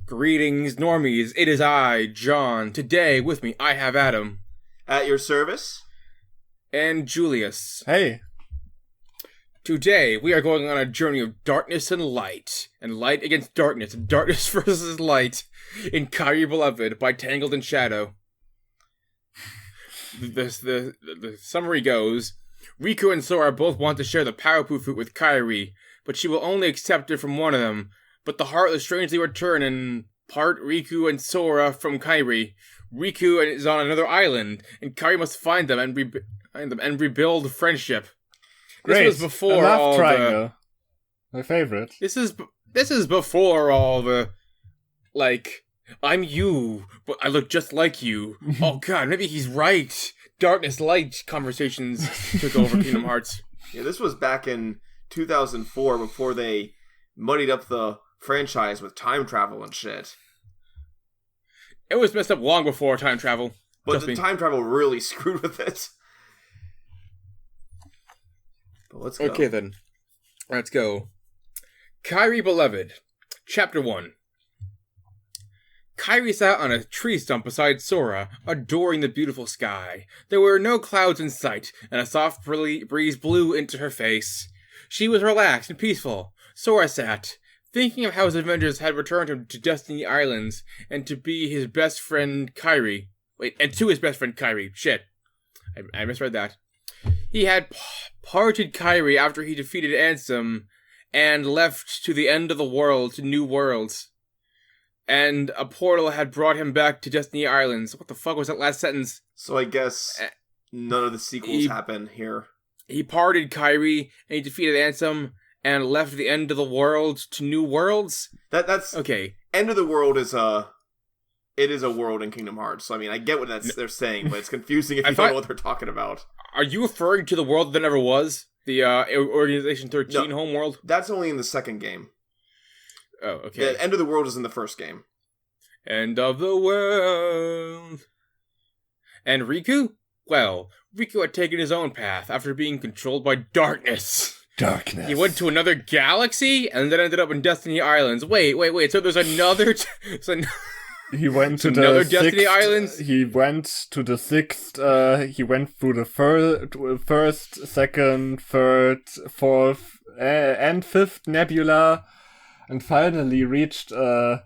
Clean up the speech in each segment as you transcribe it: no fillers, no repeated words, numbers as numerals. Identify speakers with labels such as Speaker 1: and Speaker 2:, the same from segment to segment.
Speaker 1: Greetings, normies. It is I, John. Today, with me, I have Adam.
Speaker 2: At your service.
Speaker 1: And Julius.
Speaker 3: Hey.
Speaker 1: Today, we are going on a journey of darkness and light against darkness, and darkness versus light, in Kairi Beloved by Tangled in Shadow. The summary goes, Riku and Sora both want to share the Powerpoo fruit with Kairi, but she will only accept it from one of them. But the heart will strangely return and part Riku and Sora from Kairi. Riku is on another island, and Kairi must find them and rebuild friendship.
Speaker 3: Great.
Speaker 1: This was before
Speaker 3: I love
Speaker 1: all
Speaker 3: Triangle. My favorite.
Speaker 1: This is before all the, like, I'm you, but I look just like you. Oh god, maybe he's right. Darkness light conversations took over Kingdom Hearts.
Speaker 2: Yeah, this was back in 2004 before they muddied up the franchise with time travel and shit.
Speaker 1: It was messed up long before time travel.
Speaker 2: But the time travel really screwed with it. But let's go.
Speaker 1: Okay then. Let's go. Kairi Beloved. Chapter 1. Kairi sat on a tree stump beside Sora, adoring the beautiful sky. There were no clouds in sight, and a soft breeze blew into her face. She was relaxed and peaceful. Sora sat, thinking of how his Avengers had returned him to Destiny Islands, and to be his best friend Kairi. And to his best friend Kairi. Shit. I misread that. He had parted Kairi after he defeated Ansem, and left to the end of the world to new worlds. And a portal had brought him back to Destiny Islands. What the fuck was that last sentence?
Speaker 2: So I guess none of the sequels happen here.
Speaker 1: He parted Kairi, and he defeated Ansem, and left the end of the world to new worlds?
Speaker 2: That's
Speaker 1: okay.
Speaker 2: End of the world is a world in Kingdom Hearts. So I mean, I get what they're saying, but it's confusing if you don't know what they're talking about.
Speaker 1: Are you referring to the world that never was? The Organization 13 homeworld?
Speaker 2: That's only in the second game.
Speaker 1: Oh, okay.
Speaker 2: The end of the world is in the first game.
Speaker 1: End of the world. And Riku? Well, Riku had taken his own path after being controlled by darkness.
Speaker 3: Darkness.
Speaker 1: He went to another galaxy and then ended up in Destiny Islands. Wait. So there's another...
Speaker 3: He went to
Speaker 1: another
Speaker 3: the
Speaker 1: Destiny
Speaker 3: sixth,
Speaker 1: Islands?
Speaker 3: He went to the sixth, he went through the first, second, third, fourth, and fifth nebula, and finally reached, the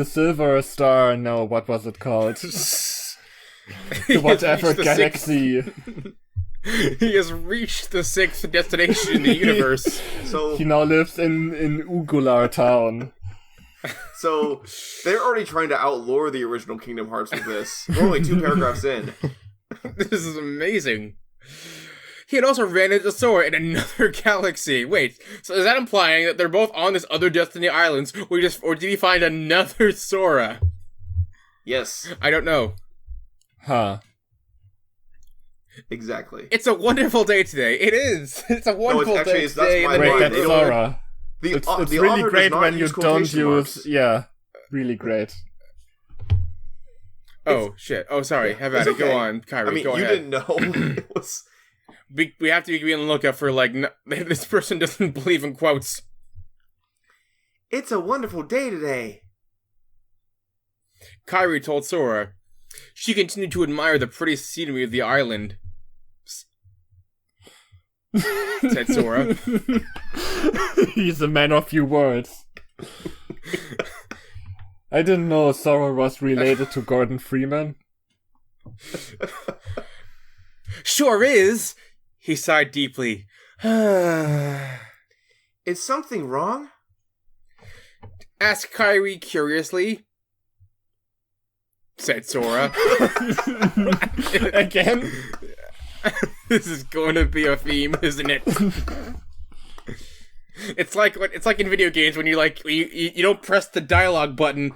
Speaker 3: Silver Star, no, what was it called? The whatever galaxy.
Speaker 1: He has reached the sixth destination in the universe.
Speaker 2: So
Speaker 3: he now lives in Ugular Town.
Speaker 2: So, they're already trying to outlaw the original Kingdom Hearts with this. We're only 2 paragraphs in.
Speaker 1: This is amazing. He had also ran into Sora in another galaxy. Wait, so is that implying that they're both on this other Destiny Islands, or did he find another Sora?
Speaker 2: Yes.
Speaker 1: I don't know.
Speaker 3: Huh.
Speaker 2: Exactly.
Speaker 1: It's a wonderful day today. It is. It's a wonderful day today.
Speaker 3: Wait, that's Sora. It's really
Speaker 2: author
Speaker 3: great
Speaker 2: does not
Speaker 3: when you
Speaker 2: use
Speaker 3: don't
Speaker 2: quotation
Speaker 3: use...
Speaker 2: marks.
Speaker 3: Yeah, really great.
Speaker 1: Oh, shit. Oh, sorry. Have at it.
Speaker 2: Okay.
Speaker 1: Go on, Kairi.
Speaker 2: I mean,
Speaker 1: go
Speaker 2: you
Speaker 1: ahead.
Speaker 2: didn't know. It was...
Speaker 1: We have to be on the lookout for, like, this person doesn't believe in quotes.
Speaker 2: It's a wonderful day today.
Speaker 1: Kairi told Sora. She continued to admire the pretty scenery of the island. Said Sora.
Speaker 3: He's a man of few words. I didn't know Sora was related to Gordon Freeman.
Speaker 1: Sure is! He sighed deeply.
Speaker 2: Is something wrong?
Speaker 1: Asked Kairi curiously. Said Sora.
Speaker 3: Again?
Speaker 1: This is going to be a theme, isn't it? It's like in video games when you don't press the dialogue button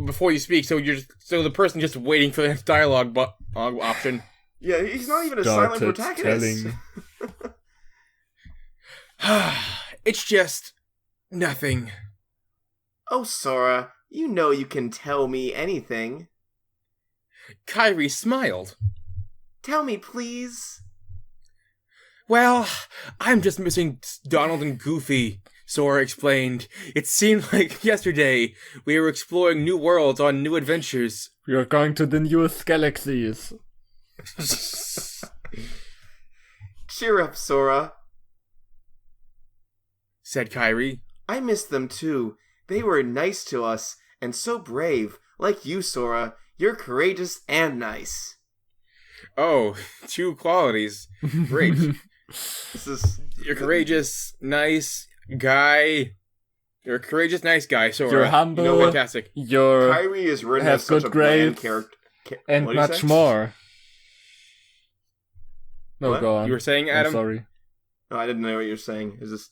Speaker 1: before you speak, so the person just waiting for the next dialogue option.
Speaker 2: Yeah, he's not even a silent protagonist.
Speaker 1: It's just nothing.
Speaker 2: Oh, Sora, you know you can tell me anything.
Speaker 1: Kairi smiled.
Speaker 2: Tell me, please.
Speaker 1: Well, I'm just missing Donald and Goofy. Sora explained. It seemed like yesterday we were exploring new worlds on new adventures.
Speaker 3: We are going to the newest galaxies.
Speaker 2: Cheer up, Sora,
Speaker 1: said Kairi.
Speaker 2: I missed them too. They were nice to us, and so brave. Like you, Sora, you're courageous and nice.
Speaker 1: Oh, two qualities. Great. You're courageous, nice guy. You're a courageous, nice guy, Sora.
Speaker 3: You're humble.
Speaker 1: You know, fantastic.
Speaker 3: You're
Speaker 2: Kairi is written
Speaker 3: have
Speaker 2: as such
Speaker 3: good
Speaker 2: a bland
Speaker 3: grades
Speaker 2: character.
Speaker 3: and much more. No,
Speaker 2: What?
Speaker 3: go on.
Speaker 1: You were saying, Adam?
Speaker 3: I'm sorry.
Speaker 2: No, I didn't know what you were saying. Is this?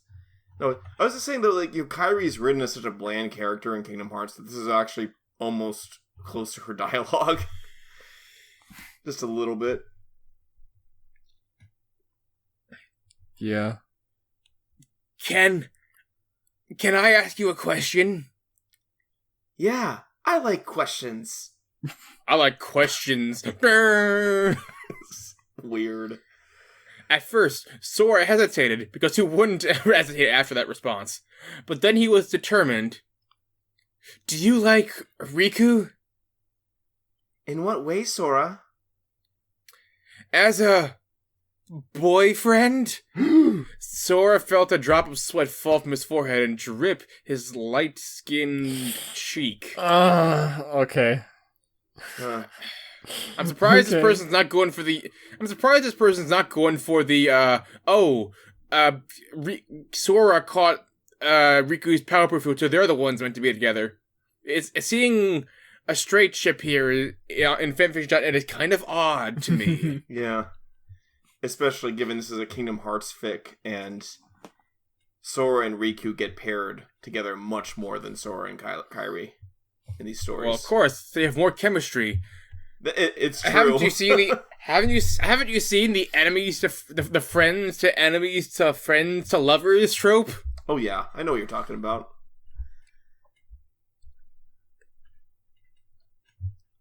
Speaker 2: No, I was just saying though, like Kairi is written as such a bland character in Kingdom Hearts that this is actually almost close to her dialogue, just a little bit.
Speaker 3: Yeah.
Speaker 1: Can I ask you a question?
Speaker 2: Yeah, I like questions.
Speaker 1: I like questions.
Speaker 2: Weird.
Speaker 1: At first, Sora hesitated because who wouldn't hesitate after that response? But then he was determined. Do you like Riku?
Speaker 2: In what way, Sora?
Speaker 1: As a boyfriend? Sora felt a drop of sweat fall from his forehead and drip his light-skinned cheek.
Speaker 3: Okay.
Speaker 1: I'm surprised
Speaker 3: Okay.
Speaker 1: this person's not going for the. Sora caught Riku's power fruit, so they're the ones meant to be together. It's seeing a straight ship here in Fanfiction is kind of odd to me.
Speaker 2: Yeah. Especially given this is a Kingdom Hearts fic, and Sora and Riku get paired together much more than Sora and Kairi in these stories.
Speaker 1: Well, of course, they have more chemistry.
Speaker 2: It's true.
Speaker 1: Haven't you seen the enemies to the friends to enemies to friends to lovers trope?
Speaker 2: Oh yeah, I know what you're talking about.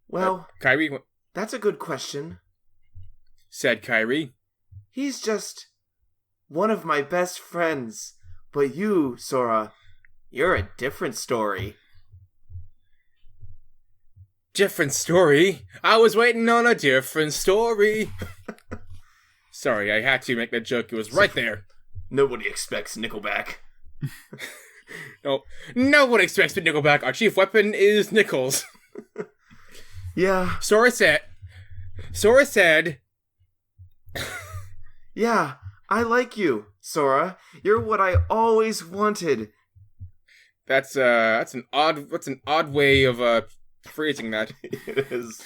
Speaker 2: Well,
Speaker 1: Kairi
Speaker 2: that's a good question.
Speaker 1: said Kairi.
Speaker 2: He's just one of my best friends. But you, Sora, you're a different story.
Speaker 1: Different story? I was waiting on a different story. Sorry, I had to make that joke. It was right there.
Speaker 2: Nobody expects Nickelback.
Speaker 1: No one expects the Nickelback. Our chief weapon is nickels.
Speaker 2: Yeah.
Speaker 1: Sora said...
Speaker 2: Yeah, I like you, Sora. You're what I always wanted.
Speaker 1: That's an odd way of phrasing that.
Speaker 2: It is.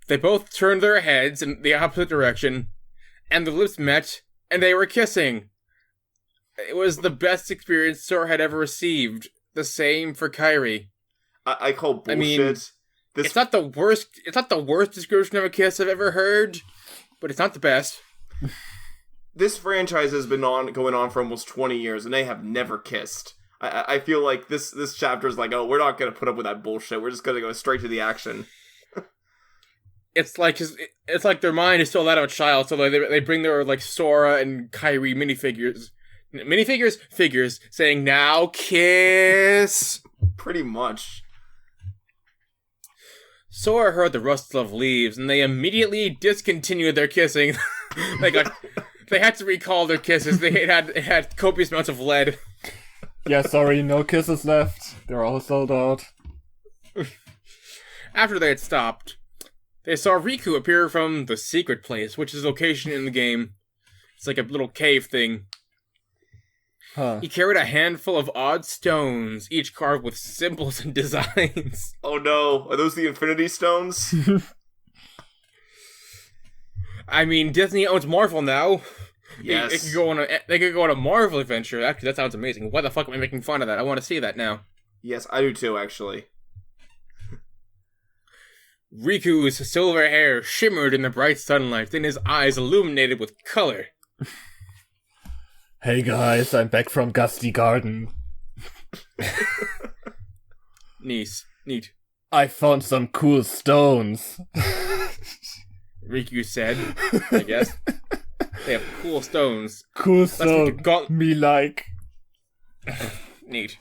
Speaker 1: They both turned their heads in the opposite direction, and their lips met, and they were kissing. It was the best experience Sora had ever received. The same for Kairi.
Speaker 2: I call bullshit.
Speaker 1: I mean, it's not the worst. It's not the worst description of a kiss I've ever heard, but it's not the best.
Speaker 2: This franchise has been going on for almost 20 years, and they have never kissed. I feel like this chapter is like, oh, we're not going to put up with that bullshit. We're just going to go straight to the action.
Speaker 1: It's like their mind is still that of a child, so they bring their like Sora and Kairi figures saying now kiss.
Speaker 2: Pretty much.
Speaker 1: Sora heard the rustle of leaves, and they immediately discontinued their kissing. They had to recall their kisses. They had copious amounts of lead.
Speaker 3: Yeah, sorry, no kisses left. They're all sold out.
Speaker 1: After they had stopped, they saw Riku appear from the secret place, which is a location in the game. It's like a little cave thing.
Speaker 3: Huh.
Speaker 1: He carried a handful of odd stones, each carved with symbols and designs.
Speaker 2: Oh no, are those the Infinity Stones?
Speaker 1: I mean, Disney owns Marvel now.
Speaker 2: Yes.
Speaker 1: They could go on a Marvel adventure. Actually, that sounds amazing. Why the fuck am I making fun of that? I want to see that now.
Speaker 2: Yes, I do too, actually.
Speaker 1: Riku's silver hair shimmered in the bright sunlight, then his eyes illuminated with color.
Speaker 3: Hey guys, I'm back from Gusty Garden.
Speaker 1: Neat.
Speaker 3: I found some cool stones.
Speaker 1: Riku said, I guess. They have cool stones.
Speaker 3: Cool stone. Me like.
Speaker 1: Neat.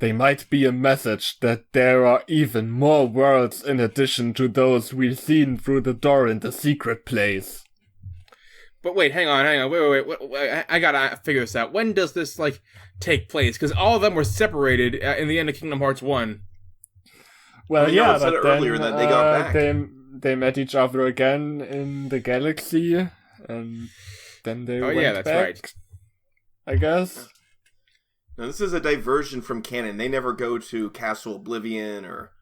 Speaker 3: They might be a message that there are even more worlds in addition to those we've seen through the door in the secret place.
Speaker 1: But wait, hang on. Wait, I gotta figure this out. When does this, like, take place? Because all of them were separated in the end of Kingdom Hearts 1.
Speaker 3: Well,
Speaker 2: yeah,
Speaker 3: but
Speaker 2: then,
Speaker 3: earlier
Speaker 2: that they got back.
Speaker 3: They met each other again in the galaxy, and then they went
Speaker 1: that's
Speaker 3: back,
Speaker 1: right.
Speaker 3: I guess.
Speaker 2: Now, this is a diversion from canon. They never go to Castle Oblivion or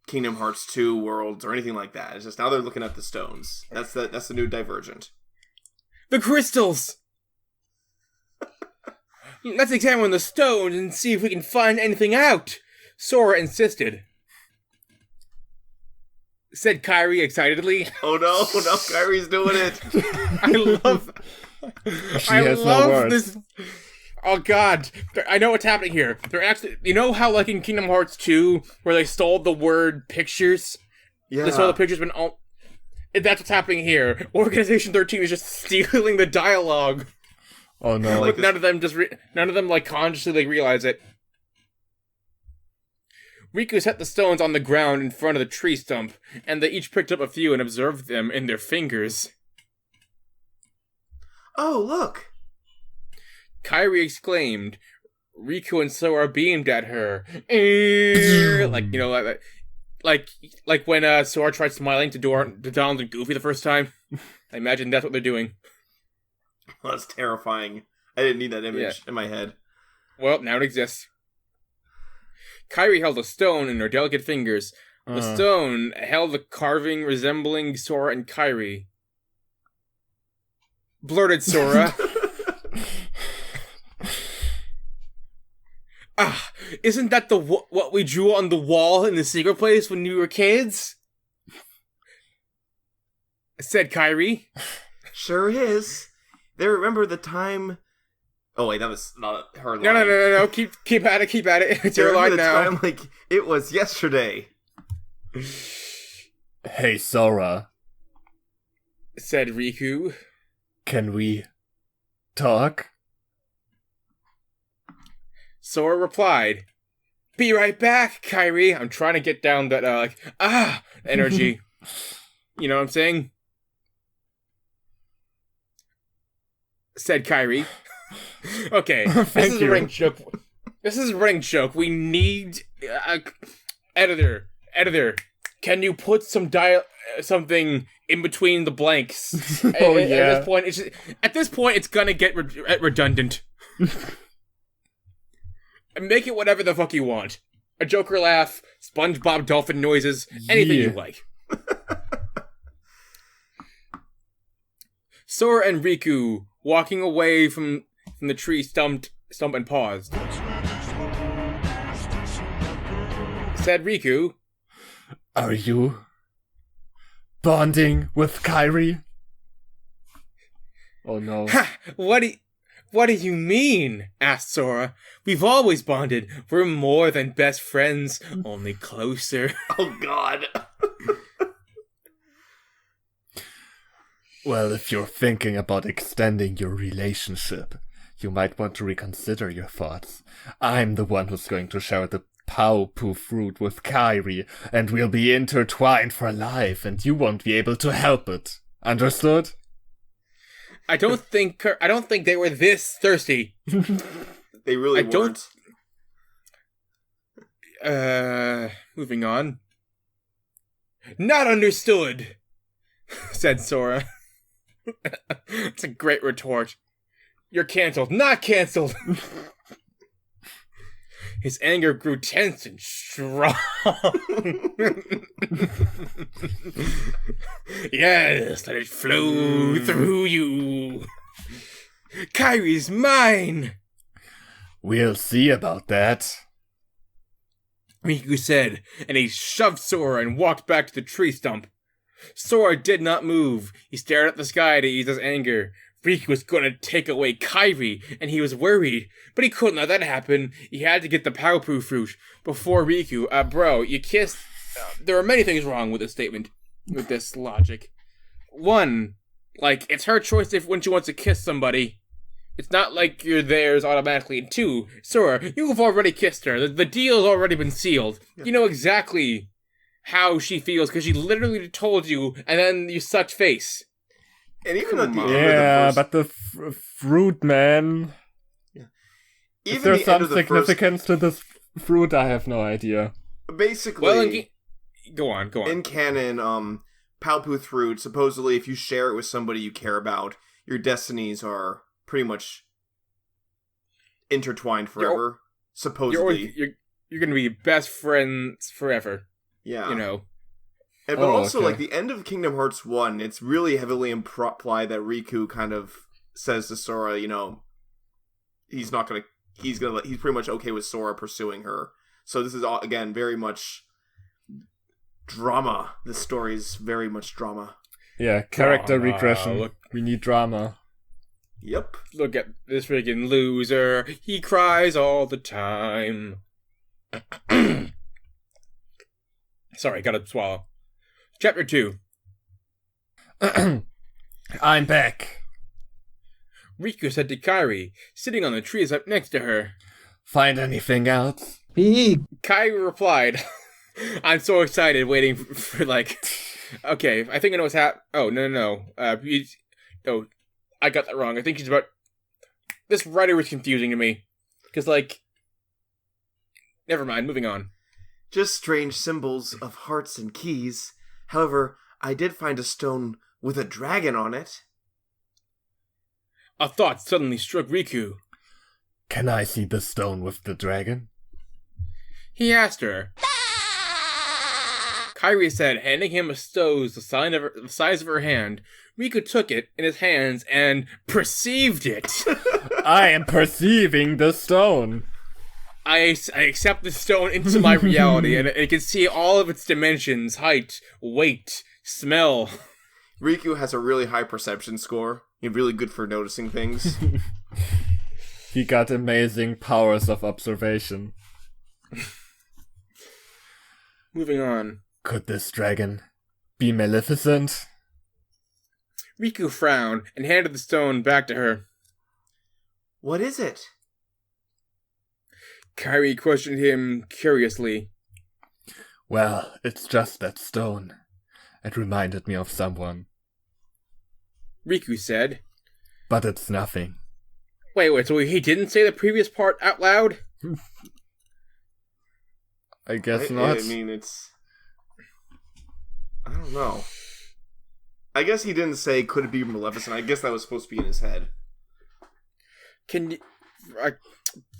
Speaker 2: Kingdom Hearts 2 worlds or anything like that. It's just now they're looking at the stones. That's the new divergent.
Speaker 1: The crystals! Let's examine the stones and see if we can find anything out, Sora insisted. Said Kairi excitedly.
Speaker 2: Oh no, Kairi's doing it.
Speaker 3: I love
Speaker 1: this. Oh god, I know what's happening here. They're actually, you know how like in Kingdom Hearts 2, where they stole the word pictures?
Speaker 2: Yeah.
Speaker 1: They stole the pictures when all... That's what's happening here. Organization 13 is just stealing the dialogue.
Speaker 3: Oh no.
Speaker 1: Like none of them like consciously like realize it. Riku set the stones on the ground in front of the tree stump, and they each picked up a few and observed them in their fingers.
Speaker 2: Oh, look!
Speaker 1: Kairi exclaimed. Riku and Sora beamed at her. Like, you know, like when Sora tried smiling to Donald and Goofy the first time. I imagine that's what they're doing.
Speaker 2: Well, that's terrifying. I didn't need that image in my head.
Speaker 1: Well, now it exists. Kairi held a stone in her delicate fingers. The stone held a carving resembling Sora and Kairi. Blurted Sora. Isn't that what we drew on the wall in the secret place when we were kids? Said Kairi.
Speaker 2: Sure is. They remember the time... Oh wait, that was not her line.
Speaker 1: No. Keep at it. It's your line now.
Speaker 2: Time like it was yesterday.
Speaker 3: Hey, Sora.
Speaker 1: Said Riku.
Speaker 3: Can we talk?
Speaker 1: Sora replied, "Be right back, Kairi. I'm trying to get down that, energy." You know what I'm saying? Said Kairi. Okay, this is a running joke. This is a running joke. We need... editor, can you put something in between the blanks? At this point, it's gonna get redundant. Make it whatever the fuck you want. A Joker laugh, SpongeBob dolphin noises, anything you like. Sora and Riku walking away from the tree stump and paused. Said Riku,
Speaker 3: "Are you bonding with Kairi?" Oh no.
Speaker 1: Ha! What do you mean? Asked Sora. We've always bonded. We're more than best friends, only closer.
Speaker 2: Oh god.
Speaker 3: Well, if you're thinking about extending your relationship, you might want to reconsider your thoughts. I'm the one who's going to share the Pau-Poo fruit with Kairi, and we'll be intertwined for life, and you won't be able to help it. Understood?
Speaker 1: I don't think they were this thirsty.
Speaker 2: They really weren't.
Speaker 1: Moving on. Not understood, said Sora. It's a great retort. You're cancelled. Not cancelled. His anger grew tense and strong. Yes, let it flow through you. Kairi's mine.
Speaker 3: We'll see about that,
Speaker 1: Riku said, and he shoved Sora and walked back to the tree stump. Sora did not move. He stared at the sky to ease his anger. Riku was going to take away Kairi, and he was worried, but he couldn't let that happen. He had to get the Pau-Poo fruit before Riku. Bro, you kissed... there are many things wrong with this statement, with this logic. One, Like, it's her choice when she wants to kiss somebody. It's not like you're theirs automatically. And two, Sora, you've already kissed her. The deal's already been sealed. Yeah. You know exactly how she feels because she literally told you, and then you sucked face.
Speaker 2: And even at the end
Speaker 3: of the first... but the fruit, man.
Speaker 2: Yeah.
Speaker 3: Even is there the some significance to this fruit? I have no idea.
Speaker 2: Basically,
Speaker 1: well, go on.
Speaker 2: In canon, Palputh fruit, supposedly if you share it with somebody you care about, your destinies are pretty much intertwined forever. Supposedly.
Speaker 1: You're gonna be best friends forever.
Speaker 2: Yeah.
Speaker 1: You know.
Speaker 2: But also, like, the end of Kingdom Hearts 1, it's really heavily implied that Riku kind of says to Sora, you know, he's pretty much okay with Sora pursuing her. So this is, again, very much drama. This story is very much drama.
Speaker 3: Yeah, character regression. We need drama.
Speaker 2: Yep.
Speaker 1: Look at this freaking loser. He cries all the time. Sorry, gotta swallow. Chapter 2.
Speaker 3: I'm back.
Speaker 1: Riku said to Kairi, sitting on the trees up next to her.
Speaker 3: Find anything else?
Speaker 1: Kairi replied, I'm so excited waiting for like... Okay, I think I know what's happening. Oh, no. Oh, I got that wrong. I think he's about... This writer was confusing to me. Because, like... Never mind, moving on.
Speaker 2: Just strange symbols of hearts and keys. However, I did find a stone with a dragon on it.
Speaker 1: A thought suddenly struck Riku.
Speaker 3: Can I see the stone with the dragon?
Speaker 1: He asked her. Kairi said, handing him a stone the size of her hand. Riku took it in his hands and perceived it.
Speaker 3: I am perceiving the stone.
Speaker 1: I accept the stone into my reality, and it can see all of its dimensions, height, weight, smell.
Speaker 2: Riku has a really high perception score. He's really good for noticing things.
Speaker 3: He got amazing powers of observation.
Speaker 1: Moving on.
Speaker 3: Could this dragon be Maleficent?
Speaker 1: Riku frowned and handed the stone back to her.
Speaker 2: What is it?
Speaker 1: Kairi questioned him curiously.
Speaker 3: Well, it's just that stone. It reminded me of someone.
Speaker 1: Riku said.
Speaker 3: But it's nothing.
Speaker 1: Wait, so he didn't say the previous part out loud?
Speaker 3: I guess not.
Speaker 2: I mean, I don't know. I guess he didn't say, could it be Maleficent? I guess that was supposed to be in his head.
Speaker 1: Can you...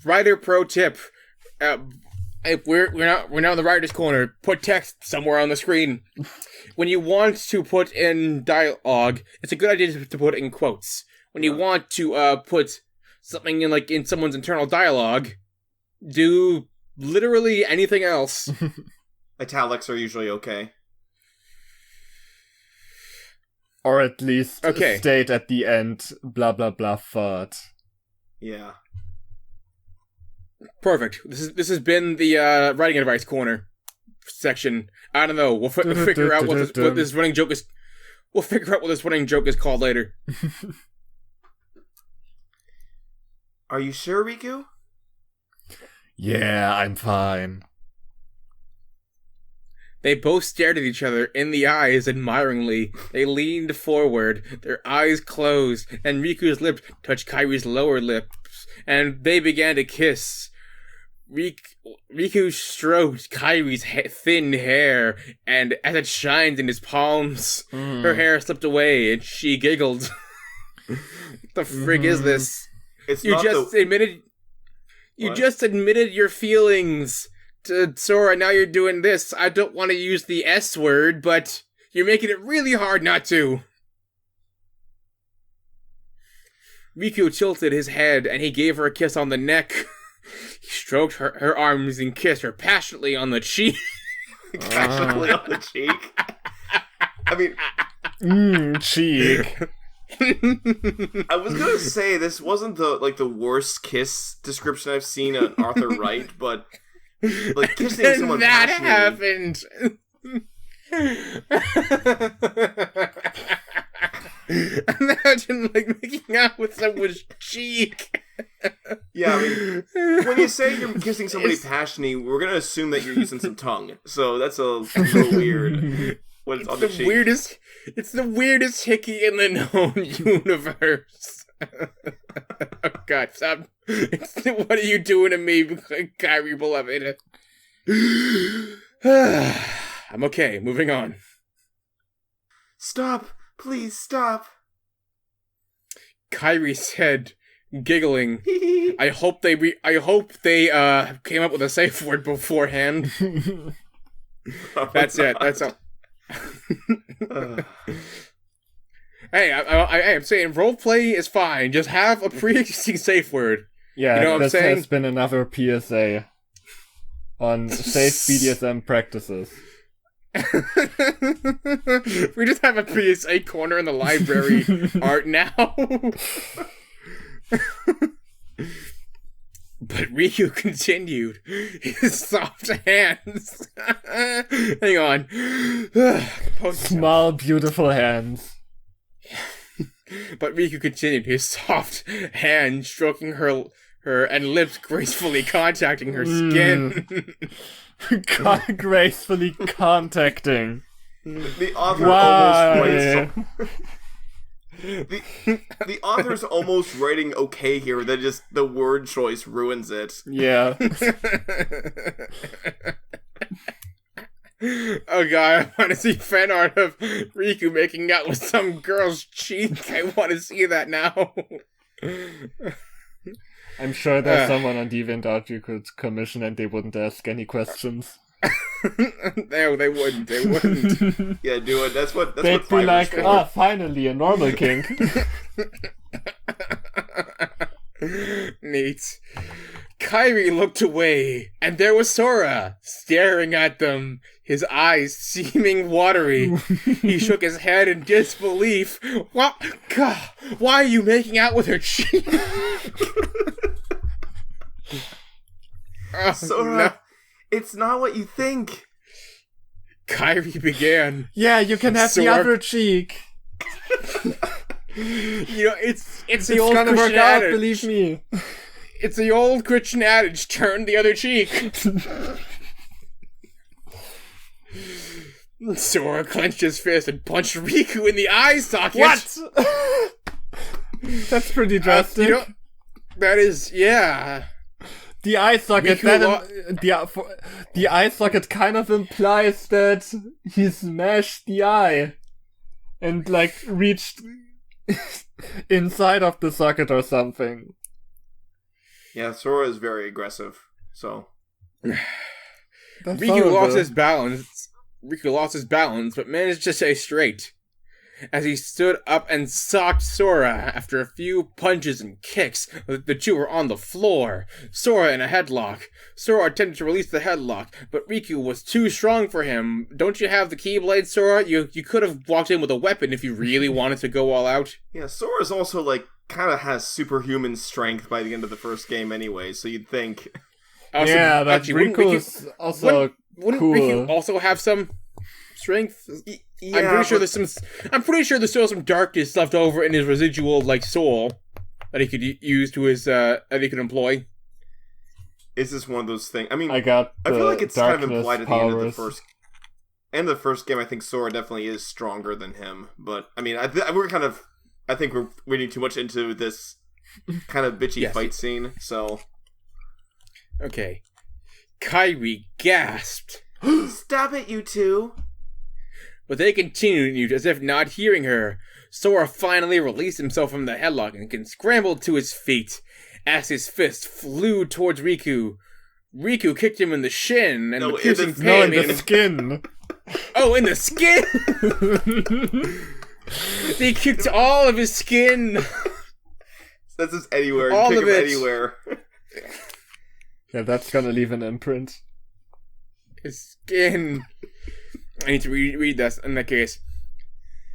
Speaker 1: writer pro tip. If we're not in the writer's corner, put text somewhere on the screen. When you want to put in dialogue, it's a good idea to put it in quotes. When you want to put something in someone's internal dialogue, do literally anything else.
Speaker 2: Italics are usually okay.
Speaker 3: Or at least state at the end, blah blah blah fart.
Speaker 2: Yeah.
Speaker 1: Perfect. This has been the writing advice corner section. I don't know. We'll figure out what this running joke is. We'll figure out what this running joke is called later.
Speaker 2: Are you sure, Riku?
Speaker 3: Yeah, I'm fine.
Speaker 1: They both stared at each other in the eyes admiringly. They leaned forward, their eyes closed, and Riku's lips touched Kairi's lower lips, and they began to kiss. Riku stroked Kairi's thin hair, and as it shined in his palms, her hair slipped away, and she giggled. What the frig is this? You just admitted your feelings to Sora, now you're doing this. I don't want to use the S word, but you're making it really hard not to. Riku tilted his head, and he gave her a kiss on the neck. He stroked her arms and kissed her passionately on the cheek.
Speaker 2: Passionately on the cheek? I mean...
Speaker 3: cheek.
Speaker 2: I was gonna say, this wasn't the worst kiss description I've seen on Arthur Wright, but... Like, kissing someone
Speaker 1: that
Speaker 2: passionately...
Speaker 1: happened. Imagine, like, making out with someone's cheek.
Speaker 2: Yeah, I mean, when you say you're kissing somebody passionately, we're gonna assume that you're using some tongue. So that's a little weird. When it's on the cheek.
Speaker 1: It's the weirdest hickey in the known universe. Oh God, stop. What are you doing to me, Kairi, beloved? I'm okay, moving on.
Speaker 2: Stop! Please stop!
Speaker 1: Kairi said, giggling, I hope they came up with a safe word beforehand. That's it, that's all. Hey, I'm saying roleplay is fine. Just have a pre-existing safe word.
Speaker 3: Yeah,
Speaker 1: you know what I'm saying?
Speaker 3: Has been another PSA on safe BDSM practices.
Speaker 1: We just have a PSA corner in the library art now. But Riku continued, his soft hands. Hang on.
Speaker 3: Small, beautiful hands.
Speaker 1: But Riku continued, his soft hand stroking her and lips gracefully contacting her skin.
Speaker 3: Gracefully contacting.
Speaker 2: The author almost writes. The author's almost writing okay here. That just the word choice ruins it.
Speaker 3: Yeah.
Speaker 1: Oh God, I want to see fan art of Riku making out with some girl's cheek. I want to see that now.
Speaker 3: I'm sure there's someone on DeviantArt you could commission and they wouldn't ask any questions.
Speaker 1: No, they wouldn't. They wouldn't.
Speaker 2: Yeah, do it. That's what
Speaker 3: They'd be like,
Speaker 2: for.
Speaker 3: Finally, a normal kink.
Speaker 1: Neat. Kairi looked away, and there was Sora, staring at them, his eyes seeming watery. He shook his head in disbelief. What? God, why are you making out with her cheek?
Speaker 2: Sora,
Speaker 1: no.
Speaker 2: It's not what you think.
Speaker 1: Kairi began.
Speaker 3: Yeah, you can have the other cheek.
Speaker 1: You know, it's the
Speaker 3: It's
Speaker 1: old
Speaker 3: gonna
Speaker 1: Christian
Speaker 3: work out,
Speaker 1: adage.
Speaker 3: believe me.
Speaker 1: It's the old Christian adage, turn the other cheek. Sora clenched his fist and punched Riku in the eye socket.
Speaker 3: What? That's pretty drastic.
Speaker 1: You know, that is, yeah.
Speaker 3: The eye socket, the eye socket kind of implies that he smashed the eye and, like, reached inside of the socket or something.
Speaker 2: Yeah, Sora is very aggressive, so...
Speaker 1: Riku lost his balance, but managed to stay straight. As he stood up and socked Sora, after a few punches and kicks, the two were on the floor. Sora in a headlock. Sora attempted to release the headlock, but Riku was too strong for him. Don't you have the Keyblade, Sora? You could have walked in with a weapon if you really wanted to go all out.
Speaker 2: Yeah, Sora's also, like, kind of has superhuman strength by the end of the first game anyway, so you'd think...
Speaker 3: Yeah, but Riku's also
Speaker 1: wouldn't
Speaker 3: cool.
Speaker 1: Riku also have some strength?
Speaker 2: Yeah,
Speaker 1: I'm pretty sure there's still some darkness left over in his residual, like, soul that he could use to his that he could employ.
Speaker 2: Is this one of those things? I mean,
Speaker 3: I feel
Speaker 2: like it's kind of implied at the end of the
Speaker 3: powers.
Speaker 2: first game. I think Sora definitely is stronger than him, but I mean, I think we're reading too much into this kind of bitchy fight scene. So,
Speaker 1: okay, Kairi gasped.
Speaker 2: "Stop it, you two!"
Speaker 1: But they continued as if not hearing her. Sora finally released himself from the headlock and scrambled to his feet. As his fist flew towards Riku, Riku kicked him in the shin, and the piercing pain
Speaker 3: in the skin.
Speaker 1: Oh, in the skin! They kicked all of his skin.
Speaker 2: That's just anywhere.
Speaker 1: All
Speaker 2: Kick
Speaker 1: of
Speaker 2: him
Speaker 1: it.
Speaker 2: Anywhere.
Speaker 3: Yeah, that's gonna leave an imprint.
Speaker 1: His skin. I need to read this in that case.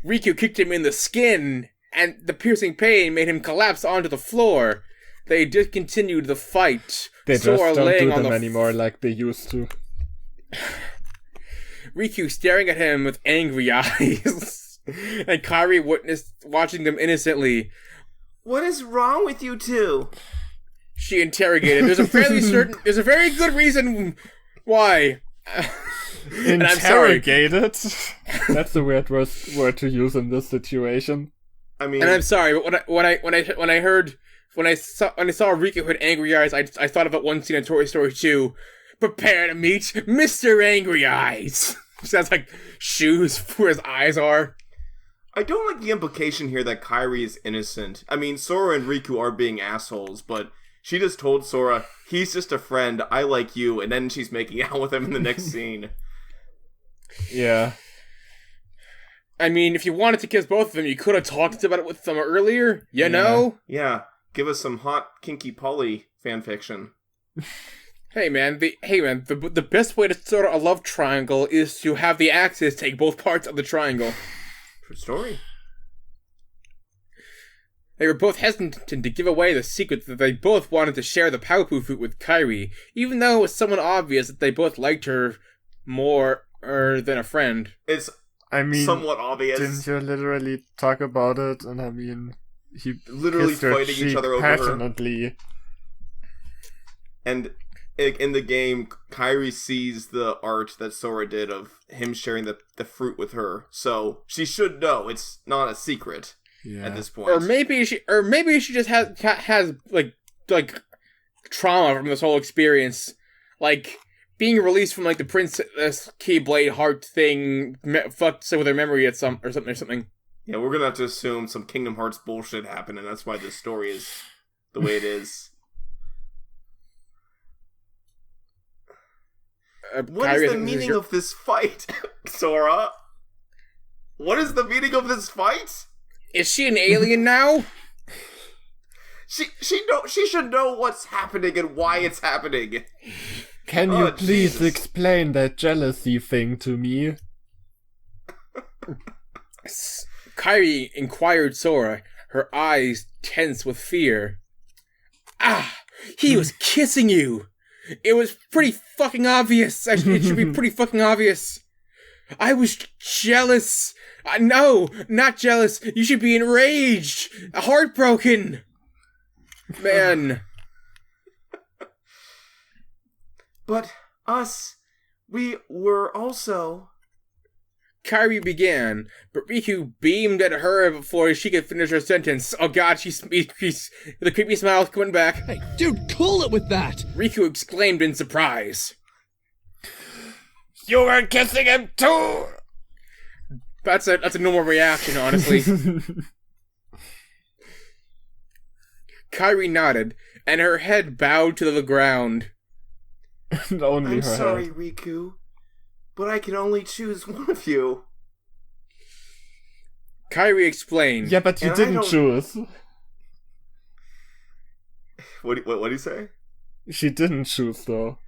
Speaker 1: Riku kicked him in the skin, and the piercing pain made him collapse onto the floor. They discontinued the fight.
Speaker 3: They
Speaker 1: Sora
Speaker 3: just don't
Speaker 1: laying
Speaker 3: do
Speaker 1: on
Speaker 3: them
Speaker 1: the
Speaker 3: anymore like they used to.
Speaker 1: Riku staring at him with angry eyes. And Kairi watching them innocently.
Speaker 2: What is wrong with you two?
Speaker 1: She interrogated. There's a very good reason why. And I'm sorry.
Speaker 3: Interrogated? That's the weird word to use in this situation.
Speaker 2: I mean,
Speaker 1: and I'm sorry, but when I saw Riku had angry eyes, I thought about one scene in Toy Story 2. Prepare to meet Mr. Angry Eyes. Sounds like shoes where his eyes are.
Speaker 2: I don't like the implication here that Kairi is innocent. I mean, Sora and Riku are being assholes, but she just told Sora, he's just a friend, I like you, and then she's making out with him in the next scene.
Speaker 3: Yeah.
Speaker 1: I mean, if you wanted to kiss both of them, you could have talked about it with them earlier, you know?
Speaker 2: Yeah, give us some hot, kinky poly fanfiction.
Speaker 1: Hey man, the best way to start a love triangle is to have the axis take both parts of the triangle.
Speaker 2: True story.
Speaker 1: They were both hesitant to give away the secret that they both wanted to share the Paopu fruit with Kairi, even though it was somewhat obvious that they both liked her more than a friend.
Speaker 2: It's somewhat obvious.
Speaker 3: Didn't you literally talk about it? And I mean, he
Speaker 2: literally fighting each other over her.
Speaker 3: Passionately.
Speaker 2: And in the game, Kairi sees the art that Sora did of him sharing the fruit with her, so she should know it's not a secret at this point.
Speaker 1: Or maybe she just has like trauma from this whole experience, like being released from like the Princess Keyblade heart thing, fucked with her memory or something.
Speaker 2: Yeah, we're gonna have to assume some Kingdom Hearts bullshit happened, and that's why this story is the way it is. What is the meaning of this fight, Sora? What is the meaning of this fight?
Speaker 1: Is she an alien now?
Speaker 2: She should know what's happening and why it's happening.
Speaker 3: Can you please explain that jealousy thing to me?
Speaker 1: Kairi inquired Sora, her eyes tense with fear. Ah, he was kissing you! It was pretty fucking obvious. It should be pretty fucking obvious. I was jealous. No, not jealous. You should be enraged. Heartbroken. Man.
Speaker 2: But us, we were also...
Speaker 1: Kairi began, but Riku beamed at her before she could finish her sentence. Oh god, the creepy smile coming back.
Speaker 4: Hey, dude, cool it with that!
Speaker 1: Riku exclaimed in surprise.
Speaker 3: You were kissing him too!
Speaker 1: That's a normal reaction, honestly. Kairi nodded, and her head bowed to the ground.
Speaker 3: And only
Speaker 2: I'm
Speaker 3: her
Speaker 2: sorry,
Speaker 3: head.
Speaker 2: Riku, but I can only choose one of you.
Speaker 1: Kairi explained.
Speaker 3: Yeah, but you didn't choose.
Speaker 2: What did he say?
Speaker 3: She didn't choose, though.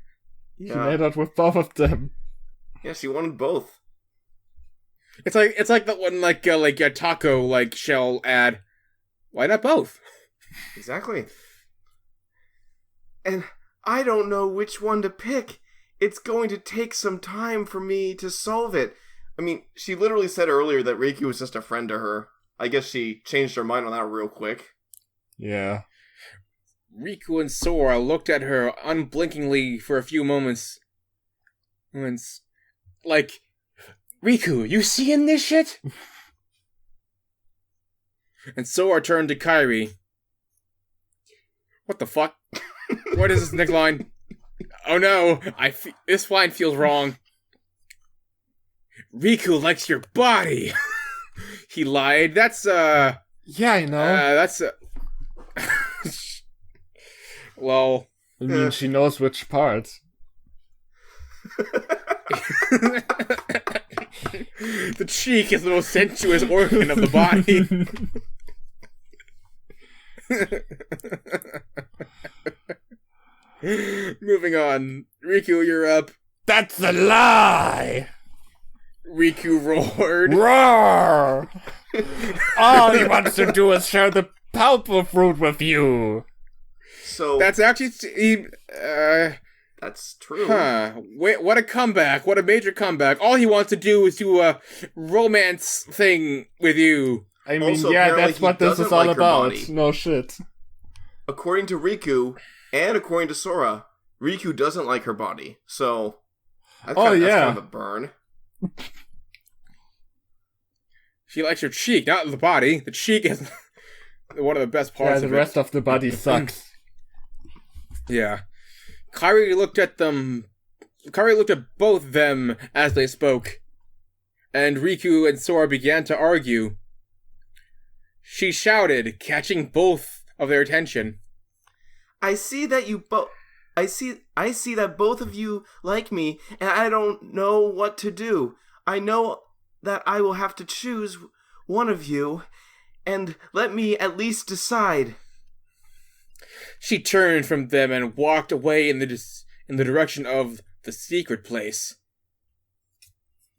Speaker 2: Yeah.
Speaker 3: She made out with both of them.
Speaker 2: Yeah, she wanted both.
Speaker 1: It's like that one like a taco shell ad. Why not both?
Speaker 2: Exactly. And I don't know which one to pick. It's going to take some time for me to solve it. I mean, she literally said earlier that Riku was just a friend to her. I guess she changed her mind on that real quick.
Speaker 3: Yeah.
Speaker 1: Riku and Sora looked at her unblinkingly for a few moments. Like, Riku, you seeing this shit? And Sora turned to Kairi. What the fuck? What is this next line? Oh no, this line feels wrong. Riku likes your body. He lied. That's
Speaker 3: Yeah, I know.
Speaker 1: Well,
Speaker 3: I mean, she knows which part.
Speaker 1: The cheek is the most sensuous organ of the body. Moving on. Riku, you're up.
Speaker 3: That's a lie!
Speaker 1: Riku roared.
Speaker 3: Roar! All he wants to do is share the palpable fruit with you.
Speaker 2: So
Speaker 1: That's actually
Speaker 2: That's true.
Speaker 1: Huh. Wait, what a comeback. What a major comeback. All he wants to do is do a romance thing with you.
Speaker 3: I mean,
Speaker 2: Also,
Speaker 3: yeah,
Speaker 2: apparently
Speaker 3: that's what
Speaker 2: he
Speaker 3: this is
Speaker 2: doesn't
Speaker 3: all
Speaker 2: like her
Speaker 3: about.
Speaker 2: body.
Speaker 3: No shit.
Speaker 2: According to Riku, and according to Sora, Riku doesn't like her body. So, that's kind of a burn.
Speaker 1: She likes her cheek, not the body. The cheek is one of the best parts
Speaker 3: Yeah,
Speaker 1: of
Speaker 3: the
Speaker 1: it.
Speaker 3: rest of the body sucks.
Speaker 1: Yeah. Kairi looked at both them as they spoke, and Riku and Sora began to argue. She shouted, catching both of their attention.
Speaker 2: I see that you both. I see that both of you like me, and I don't know what to do. I know that I will have to choose one of you, and let me at least decide.
Speaker 1: She turned from them and walked away in the direction of the secret place.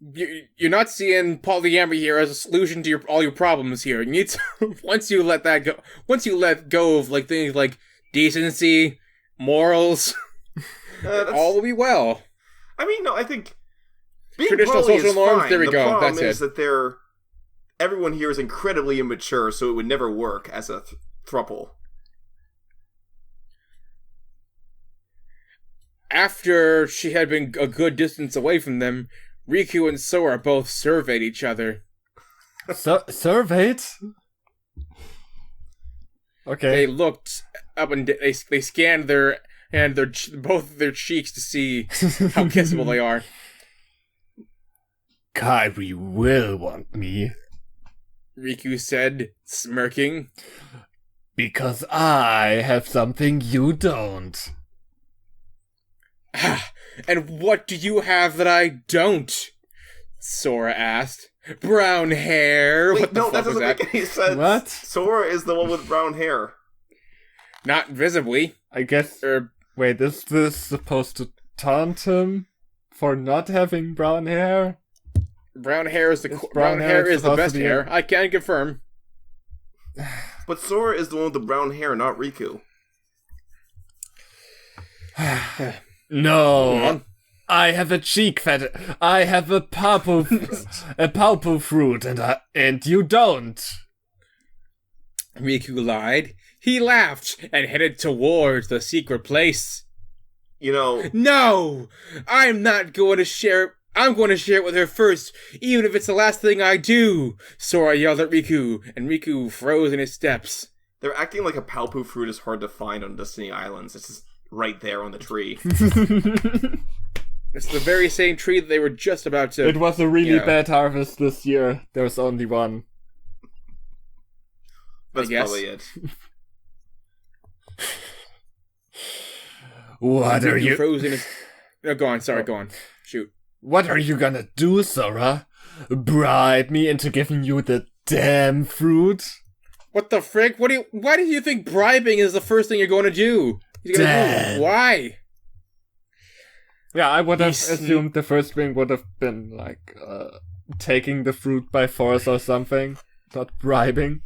Speaker 1: You're not seeing polyamory here as a solution to all your problems here. You need to, once you let go of like things like decency, morals, all will be well.
Speaker 2: I mean, no, I think being
Speaker 1: traditional
Speaker 2: poly
Speaker 1: social
Speaker 2: is
Speaker 1: norms.
Speaker 2: fine.
Speaker 1: There we
Speaker 2: the
Speaker 1: go.
Speaker 2: problem
Speaker 1: That's
Speaker 2: is
Speaker 1: it.
Speaker 2: that everyone here is incredibly immature, so it would never work as a throuple.
Speaker 1: After she had been a good distance away from them, Riku and Sora both surveyed each other.
Speaker 3: Surveyed? Okay.
Speaker 1: They looked up and they scanned both their cheeks to see how kissable they are.
Speaker 3: Kairi will want me.
Speaker 1: Riku said, smirking.
Speaker 3: Because I have something you don't.
Speaker 1: And what do you have that I don't? Sora asked. Brown hair.
Speaker 2: Wait,
Speaker 1: What the
Speaker 2: no,
Speaker 1: fuck
Speaker 2: that
Speaker 1: was
Speaker 2: doesn't
Speaker 1: that?
Speaker 2: make any sense.
Speaker 3: What?
Speaker 2: Sora is the one with brown hair.
Speaker 1: Not visibly.
Speaker 3: I guess... Wait, is this supposed to taunt him for not having brown hair?
Speaker 1: Brown hair is
Speaker 3: brown hair
Speaker 1: is the
Speaker 3: supposed
Speaker 1: best
Speaker 3: to be
Speaker 1: hair. I can confirm.
Speaker 2: But Sora is the one with the brown hair, not Riku.
Speaker 3: No, I have a cheek fat. I have a purple fruit, and you don't.
Speaker 1: Riku lied. He laughed and headed towards the secret place.
Speaker 2: You know,
Speaker 1: No! I'm not going to share. I'm going to share it with her first, even if it's the last thing I do! Sora yelled at Riku, and Riku froze in his steps.
Speaker 2: they're acting like a palpu fruit is hard to find on Destiny Islands. It's just right there on the tree.
Speaker 1: It's the very same tree that they were just about to...
Speaker 3: It was a really bad harvest this year. There was only one.
Speaker 2: That's
Speaker 1: guess.
Speaker 2: probably it.
Speaker 3: What are
Speaker 1: Riku
Speaker 3: you?
Speaker 1: froze in his... No, go on. Sorry, go on. Shoot.
Speaker 3: What are you gonna do, Sora? Bribe me into giving you the damn fruit?
Speaker 1: What the frick? Why do you think bribing is the first thing you're going to do? Why?
Speaker 3: Yeah, I would have assumed the first thing would have been like taking the fruit by force or something, not bribing.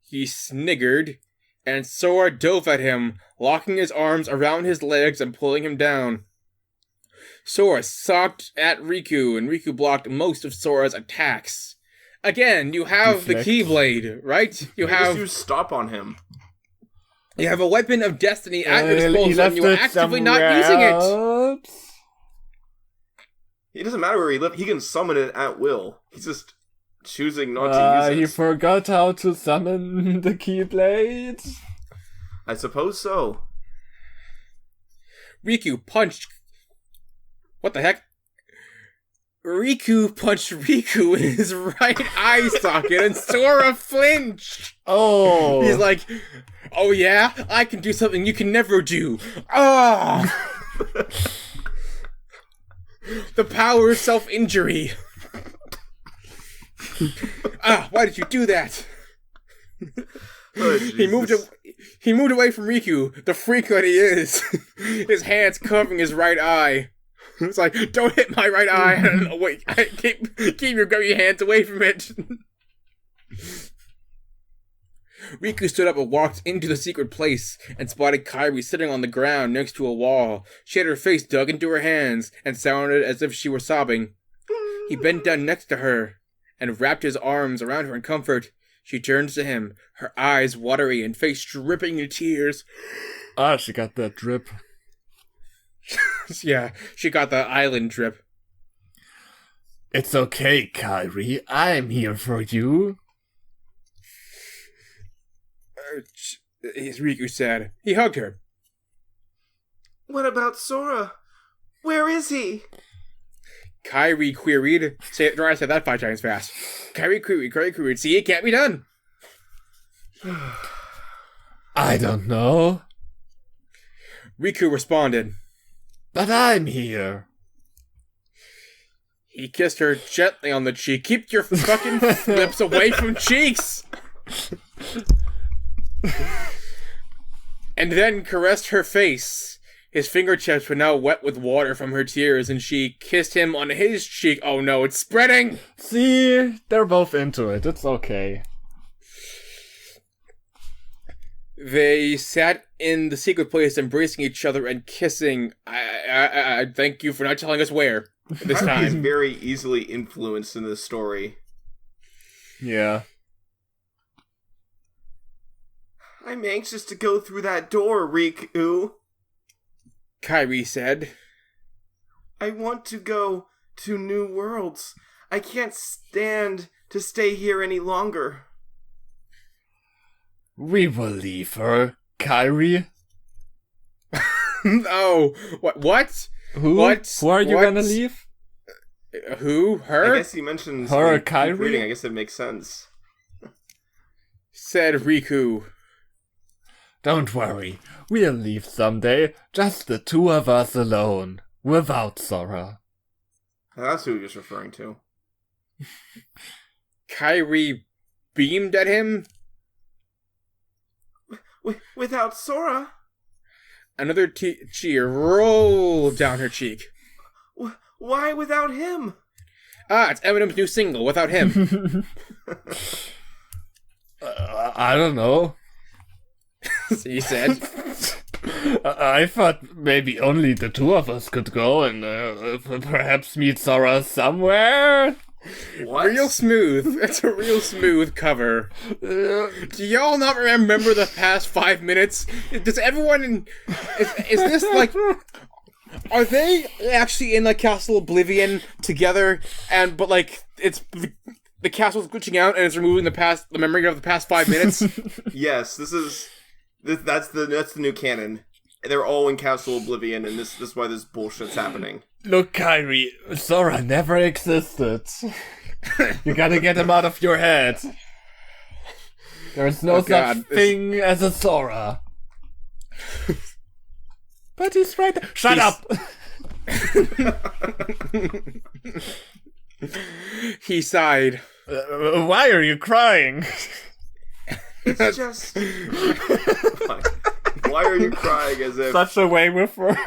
Speaker 1: He sniggered, and Sora dove at him, locking his arms around his legs and pulling him down. Sora socked at Riku, and Riku blocked most of Sora's attacks. Again, you have the Keyblade, right? You
Speaker 2: Just stop on him.
Speaker 1: You have a weapon of destiny at your disposal, and you're actively not using it.
Speaker 2: It doesn't matter where he lived. He can summon it at will. He's just choosing not to use it.
Speaker 3: You forgot how to summon the Keyblade?
Speaker 2: I suppose so.
Speaker 1: Riku punched... What the heck? Riku punched Riku in his right eye socket, and Sora flinched.
Speaker 3: Oh.
Speaker 1: He's like, oh yeah? I can do something you can never do. Ah! The power of self-injury. Why did you do that?
Speaker 2: Oh,
Speaker 1: He moved away from Riku, the freak that he is. His hands covering his right eye. It's like, don't hit my right eye. Wait, keep your hands away from it. Riku stood up and walked into the secret place and spotted Kairi sitting on the ground next to a wall. She had her face dug into her hands and sounded as if she were sobbing. He bent down next to her and wrapped his arms around her in comfort. She turned to him, her eyes watery and face dripping in tears.
Speaker 3: Ah, she got that drip.
Speaker 1: Yeah, she got the island drip.
Speaker 3: It's okay, Kairi. I'm here for you.
Speaker 1: Riku said. He hugged her.
Speaker 2: What about Sora? Where is he?
Speaker 1: Kairi queried. Try to say that 5 times fast. Kairi queried. See, it can't be done.
Speaker 3: I don't know.
Speaker 1: Riku responded.
Speaker 3: But I'm here.
Speaker 1: He kissed her gently on the cheek. Keep your fucking lips away from cheeks! And then caressed her face. His fingertips were now wet with water from her tears, and she kissed him on his cheek. Oh no, it's spreading!
Speaker 3: See, they're both into it. It's okay.
Speaker 1: They sat in the secret place, embracing each other and kissing. I thank you for not telling us where this
Speaker 2: He's
Speaker 1: time.
Speaker 2: very easily influenced in this story.
Speaker 3: Yeah.
Speaker 2: I'm anxious to go through that door, Riku.
Speaker 1: Kairi said.
Speaker 2: I want to go to new worlds. I can't stand to stay here any longer.
Speaker 3: We will leave her, Kairi.
Speaker 1: Oh, what?
Speaker 3: Who?
Speaker 1: What?
Speaker 3: Who are you
Speaker 1: What?
Speaker 3: gonna leave?
Speaker 1: Who? Her?
Speaker 2: I guess he mentions
Speaker 3: Her,
Speaker 2: in keep
Speaker 3: Kairi?
Speaker 2: reading. I guess it makes sense.
Speaker 1: Said Riku.
Speaker 3: Don't worry. We'll leave someday. Just the two of us alone. Without Sora.
Speaker 2: That's who he was referring to.
Speaker 1: Kairi beamed at him.
Speaker 2: Without Sora?
Speaker 1: Another tear rolled down her cheek.
Speaker 2: Why without him?
Speaker 1: Ah, it's Eminem's new single, Without Him.
Speaker 3: I don't know.
Speaker 1: He said.
Speaker 3: I thought maybe only the two of us could go and perhaps meet Sora somewhere.
Speaker 2: What?
Speaker 1: Real smooth. It's a real smooth cover. Do y'all not remember the past 5 minutes? Does everyone... Is this like... Are they actually in like Castle Oblivion together? But like it's the castle's glitching out and it's removing the memory of the past 5 minutes.
Speaker 2: Yes, that's the new canon. They're all in Castle Oblivion, and this is why this bullshit's happening.
Speaker 3: Look, Kairi, Sora never existed. You gotta get him out of your head. There's no such thing as a Sora. But he's right there. Shut up!
Speaker 1: He sighed.
Speaker 3: Why are you crying?
Speaker 2: It's just... Why are you crying as if...
Speaker 3: Such a way with words.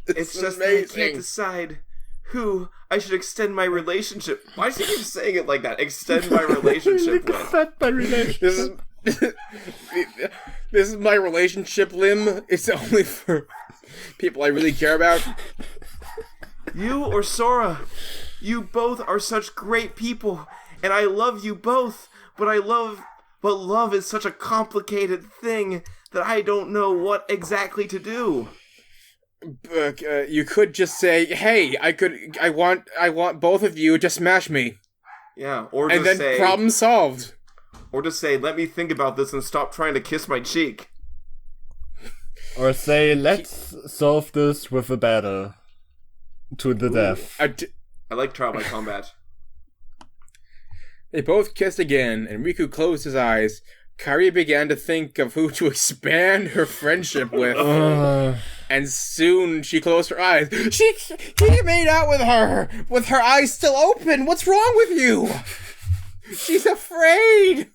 Speaker 2: It's just that I can't decide who I should extend my relationship. Why does he keep saying it like that? Extend my relationship with.
Speaker 3: Extend my relationship.
Speaker 1: This is my relationship limb. It's only for people I really care about.
Speaker 2: You or Sora, you both are such great people, and I love you both, but love is such a complicated thing that I don't know what exactly to do.
Speaker 1: You could just say, "Hey, I want both of you to smash me."
Speaker 2: Yeah, or
Speaker 1: and
Speaker 2: just
Speaker 1: then
Speaker 2: say,
Speaker 1: problem solved.
Speaker 2: Or just say, "Let me think about this and stop trying to kiss my cheek."
Speaker 3: Or say, let's solve this with a battle. To the death.
Speaker 2: I like trial by combat.
Speaker 1: They both kissed again, and Riku closed his eyes. Kairi began to think of who to expand her friendship with. And soon she closed her eyes. He made out with her eyes still open. What's wrong with you? She's afraid.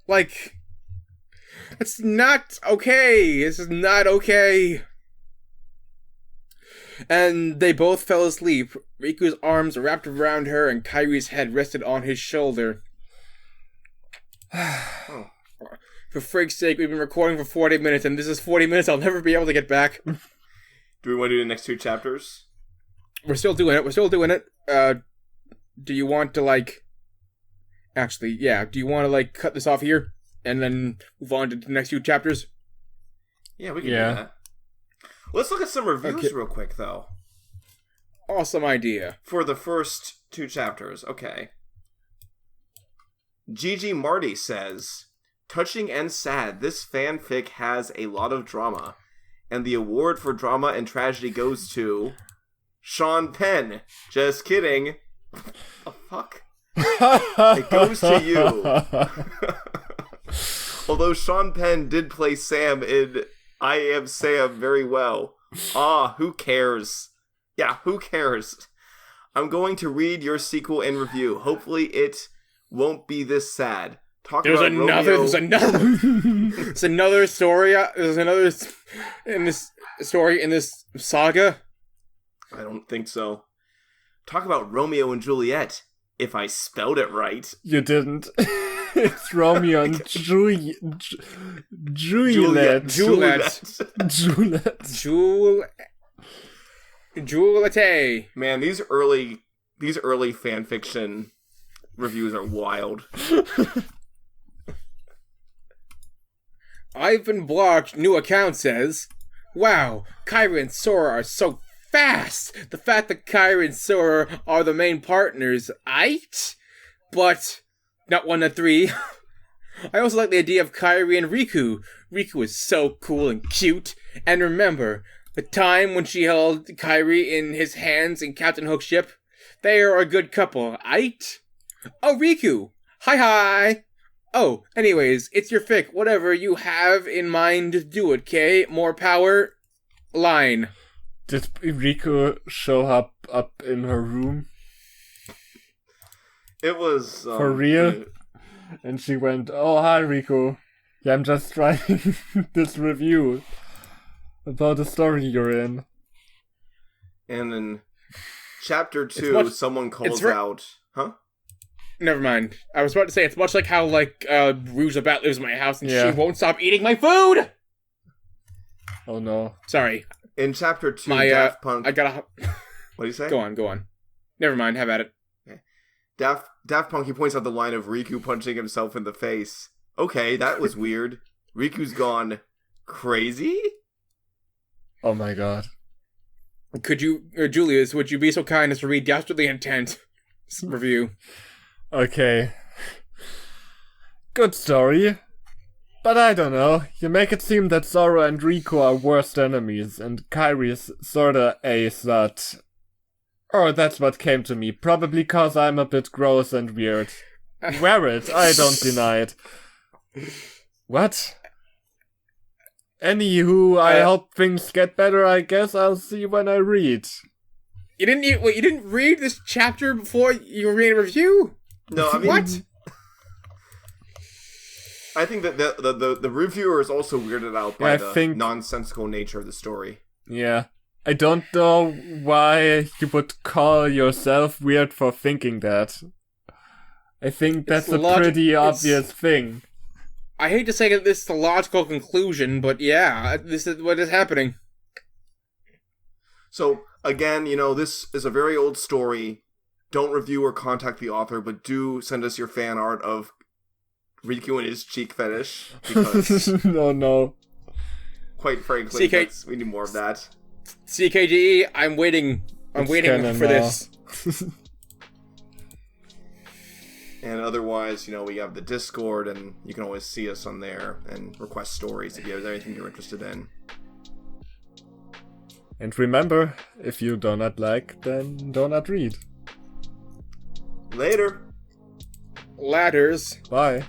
Speaker 1: Like, it's not okay. This is not okay. And they both fell asleep. Riku's arms wrapped around her and Kairi's head rested on his shoulder.
Speaker 2: Oh.
Speaker 1: For freak's sake, we've been recording for 40 minutes, and this is 40 minutes I'll never be able to get back.
Speaker 2: Do we want to do the next 2 chapters?
Speaker 1: We're still doing it. Do you want to, like... Actually, yeah. Do you want to, like, cut this off here? And then move on to the next 2 chapters?
Speaker 2: Yeah, we can do that. Let's look at some reviews real quick, though.
Speaker 1: Awesome idea.
Speaker 2: For the first 2 chapters, okay. Gigi Marty says, touching and sad, this fanfic has a lot of drama. And the award for drama and tragedy goes to... Sean Penn. Just kidding. Oh, fuck. It goes to you. Although Sean Penn did play Sam in I Am Sam very well. Who cares? Yeah, who cares? I'm going to read your sequel and review. Hopefully it won't be this sad. There's another
Speaker 1: story in this saga.
Speaker 2: I don't think so. Talk about Romeo and Juliet, if I spelled it right.
Speaker 3: You didn't. It's Romeo and Juliet.
Speaker 1: Juliet.
Speaker 2: Man, these early fanfiction reviews are wild.
Speaker 1: I've been blocked. New account says, wow, Kairi and Sora are so fast. The fact that Kairi and Sora are the main partners, but not 1 to 3. I also like the idea of Kairi and Riku. Riku is so cool and cute. And remember, the time when she held Kairi in his hands in Captain Hook's ship? They are a good couple, Oh, Riku! Hi! Oh, anyways, it's your fic. Whatever you have in mind, do it, Kay. More power. Line.
Speaker 3: Did Riku show up in her room?
Speaker 2: It was...
Speaker 3: For real? And she went, oh, hi, Riku. Yeah, I'm just writing this review about the story you're in.
Speaker 2: And in chapter 2, someone calls out... Huh?
Speaker 1: Never mind. I was about to say, it's much like how, Rouge Bat lives in my house and she won't stop eating my food!
Speaker 3: Oh, no.
Speaker 1: Sorry.
Speaker 2: In chapter 2, Daft Punk...
Speaker 1: I gotta...
Speaker 2: What do you say?
Speaker 1: Go on. Never mind, have at it.
Speaker 2: Okay. Daft Punk, he points out the line of Riku punching himself in the face. Okay, that was weird. Riku's gone crazy?
Speaker 3: Oh my god.
Speaker 1: Could you, Julius, would you be so kind as to read Dastardly Intent review? Okay.
Speaker 3: Good story. But I don't know. You make it seem that Sora and Riku are worst enemies, and Kairi's sorta a slut. Or that's what came to me. Probably cause I'm a bit gross and weird. Wear it, I don't deny it. What? Anywho, I hope things get better, I guess. I'll see when I read.
Speaker 1: You didn't read this chapter before you were reading a review?
Speaker 2: No, I mean...
Speaker 1: What?
Speaker 2: I think that the reviewer is also weirded out by the nonsensical nature of the story.
Speaker 3: Yeah. I don't know why you would call yourself weird for thinking that. I think that's a pretty obvious thing.
Speaker 1: I hate to say that this is the logical conclusion, but yeah, this is what is happening.
Speaker 2: So, again, this is a very old story. Don't review or contact the author, but do send us your fan art of Riku and his cheek fetish. Because
Speaker 3: no.
Speaker 2: Quite frankly, we need more of that.
Speaker 1: CKGE, I'm waiting for this.
Speaker 2: And otherwise, we have the Discord, and you can always see us on there and request stories if you have anything you're interested in.
Speaker 3: And remember, if you do not like, then do not read.
Speaker 2: Later.
Speaker 1: Ladders.
Speaker 3: Bye.